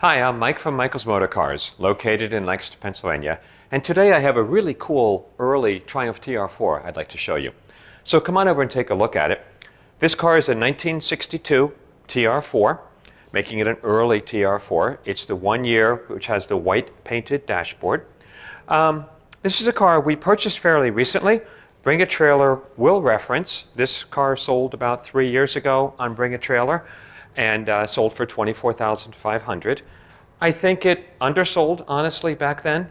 Hi, I'm Mike from Michael's Motor Cars, located in Lancaster, Pennsylvania, and today I have a really cool early Triumph TR4 I'd like to show you. So come on over and take a look at it. This car is a 1962 TR4, making it an early TR4. It's the 1 year which has the white painted dashboard. This is a car we purchased fairly recently. Bring a Trailer will reference. This car sold about 3 years ago on Bring a Trailer and sold for $24,500. I think it undersold, honestly, back then.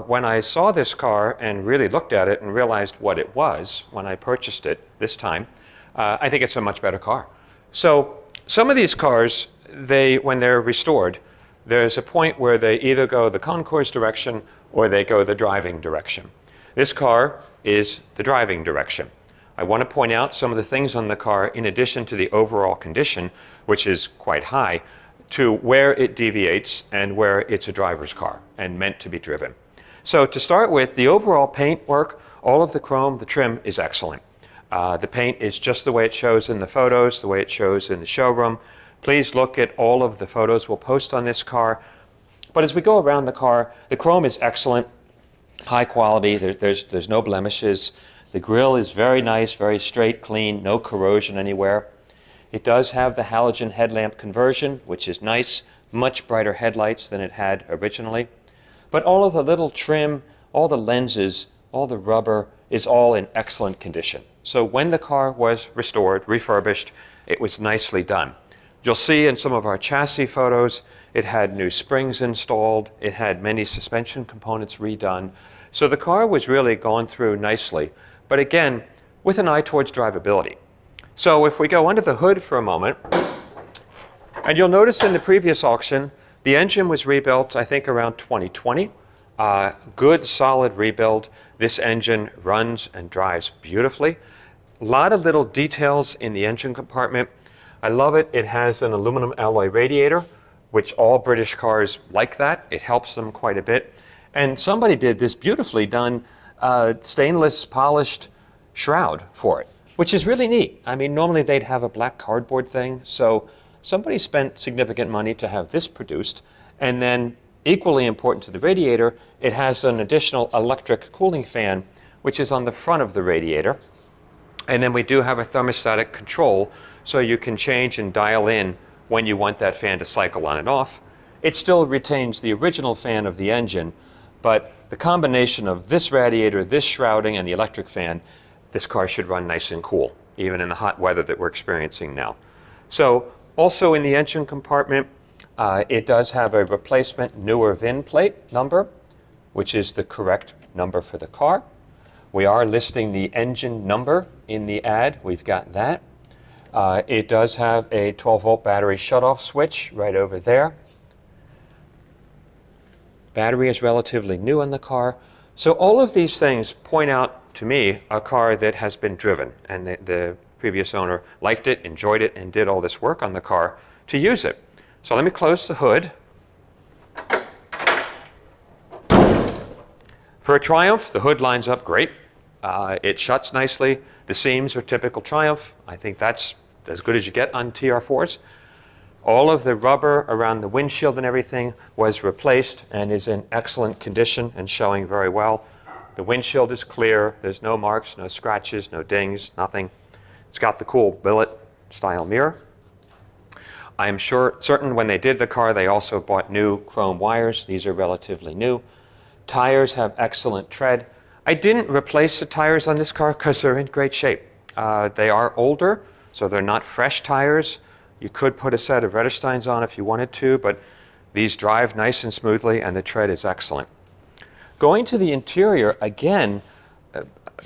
When I saw this car and really looked at it and realized what it was when I purchased it this time, I think it's a much better car. So some of these cars, when they're restored, there's a point where they either go the concours direction or they go the driving direction. This car is the driving direction. I want to point out some of the things on the car in addition to the overall condition, which is quite high, to where it deviates and where it's a driver's car and meant to be driven. So to start with, the overall paint work, all of the chrome, the trim is excellent. The paint is just the way it shows in the photos, the way it shows in the showroom. Please look at all of the photos we'll post on this car. But as we go around the car, the chrome is excellent, high quality, there's no blemishes. The grille is very nice, very straight, clean, no corrosion anywhere. It does have the halogen headlamp conversion, which is nice, much brighter headlights than it had originally. But all of the little trim, all the lenses, all the rubber is all in excellent condition. So when the car was restored, refurbished, it was nicely done. You'll see in some of our chassis photos, it had new springs installed, it had many suspension components redone. So the car was really gone through nicely, but again, with an eye towards drivability. So if we go under the hood for a moment, and you'll notice in the previous auction, the engine was rebuilt, I think, around 2020. Good, solid rebuild. This engine runs and drives beautifully. A lot of little details in the engine compartment. I love it. It has an aluminum alloy radiator, which all British cars like that. It helps them quite a bit. And somebody did this beautifully done stainless polished shroud for it, which is really neat. I mean, normally they'd have a black cardboard thing, so somebody spent significant money to have this produced. And then equally important to the radiator, it has an additional electric cooling fan, which is on the front of the radiator. And then we do have a thermostatic control, so you can change and dial in when you want that fan to cycle on and off. It still retains the original fan of the engine, but the combination of this radiator, this shrouding, and the electric fan, this car should run nice and cool, even in the hot weather that we're experiencing now. So also in the engine compartment, it does have a replacement newer VIN plate number, which is the correct number for the car. We are listing the engine number in the ad. We've got that. It does have a 12-volt battery shutoff switch right over there. Battery is relatively new in the car. So all of these things point out to me a car that has been driven, and the previous owner liked it, enjoyed it, and did all this work on the car to use it. So let me close the hood. For a Triumph, the hood lines up great. It shuts nicely. The seams are typical Triumph. I think that's as good as you get on TR4s. All of the rubber around the windshield and everything was replaced and is in excellent condition and showing very well. The windshield is clear. There's no marks, no scratches, no dings, nothing. It's got the cool billet style mirror. I am certain when they did the car, they also bought new chrome wires. These are relatively new. Tires have excellent tread. I didn't replace the tires on this car because they're in great shape. They are older, so they're not fresh tires. You could put a set of Reddersteins on if you wanted to, but these drive nice and smoothly and the tread is excellent. Going to the interior, again,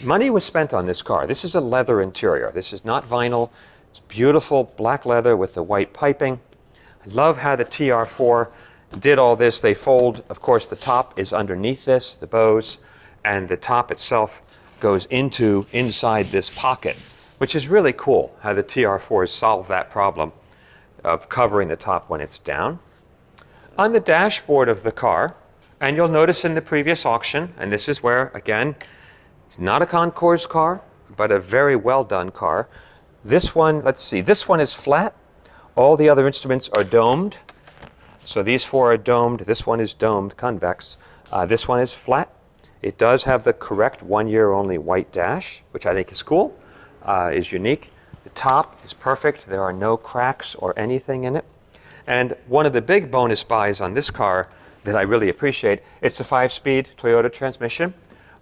money was spent on this car. This is a leather interior. This is not vinyl. It's beautiful black leather with the white piping. I love how the TR4 did all this. They fold, of course, the top is underneath this, the bows, and the top itself goes inside this pocket, which is really cool how the TR4s solve that problem of covering the top when it's down. On the dashboard of the car, and you'll notice in the previous auction, and this is where, again, it's not a concours car, but a very well done car. This one, let's see, this one is flat. All the other instruments are domed. So these four are domed. This one is domed, convex. This one is flat. It does have the correct 1 year only white dash, which I think is cool, is unique. The top is perfect. There are no cracks or anything in it. And one of the big bonus buys on this car that I really appreciate, it's a 5-speed Toyota transmission,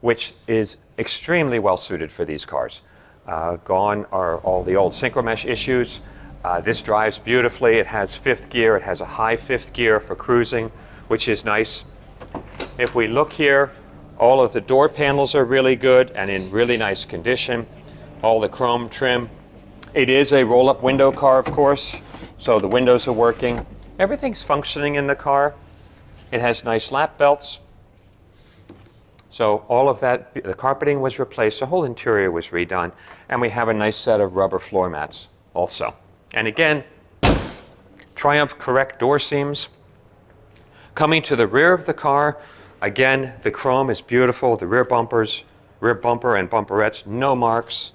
which is extremely well suited for these cars. Gone are all the old synchromesh issues. This drives beautifully. It has 5th gear. It has a high 5th gear for cruising, which is nice. If we look here, all of the door panels are really good and in really nice condition. All the chrome trim. It is a roll-up window car, of course, so the windows are working. Everything's functioning in the car. It has nice lap belts. So all of that, the carpeting was replaced, the whole interior was redone, and we have a nice set of rubber floor mats also. And again, Triumph correct door seams. Coming to the rear of the car, again, the chrome is beautiful. The rear bumper and bumperettes, no marks,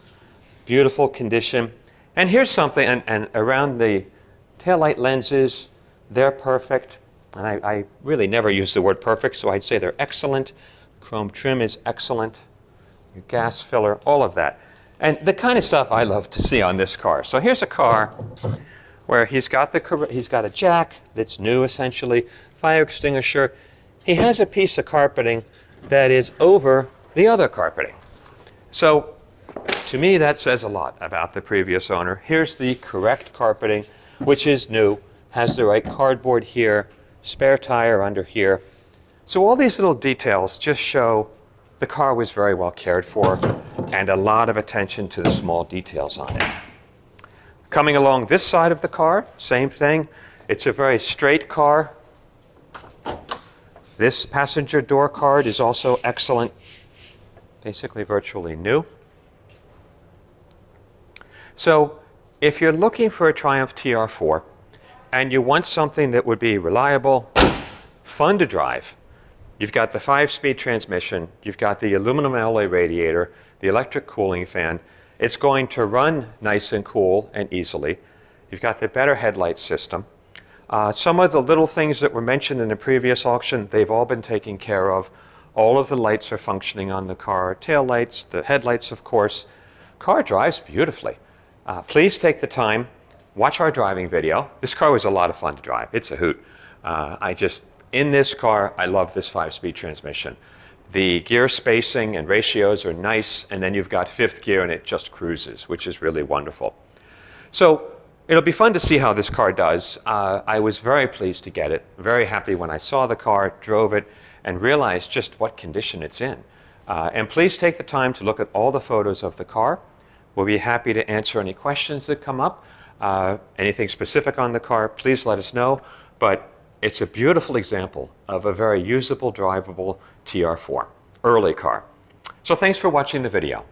beautiful condition. And here's something, and around the taillight lenses, they're perfect. And I really never use the word perfect, so I'd say they're excellent. Chrome trim is excellent. Your gas filler, all of that. And the kind of stuff I love to see on this car. So here's a car where he's got a jack that's new essentially, fire extinguisher. He has a piece of carpeting that is over the other carpeting. So to me that says a lot about the previous owner. Here's the correct carpeting, which is new, has the right cardboard here, spare tire under here. So all these little details just show the car was very well cared for and a lot of attention to the small details on it. Coming along this side of the car, same thing. It's a very straight car. This passenger door card is also excellent, basically virtually new. So if you're looking for a Triumph TR4 and you want something that would be reliable, fun to drive, you've got the 5-speed transmission, you've got the aluminum alloy radiator, the electric cooling fan. It's going to run nice and cool and easily. You've got the better headlight system. Some of the little things that were mentioned in the previous auction, they've all been taken care of. All of the lights are functioning on the car. Tail lights, the headlights, of course. Car drives beautifully. Please take the time, watch our driving video. This car was a lot of fun to drive. It's a hoot. In this car, I love this 5-speed transmission. The gear spacing and ratios are nice, and then you've got 5th gear and it just cruises, which is really wonderful. So it'll be fun to see how this car does. I was very pleased to get it, very happy when I saw the car, drove it, and realized just what condition it's in. And please take the time to look at all the photos of the car. We'll be happy to answer any questions that come up. Anything specific on the car, please let us know. But it's a beautiful example of a very usable, drivable TR4, early car. So thanks for watching the video.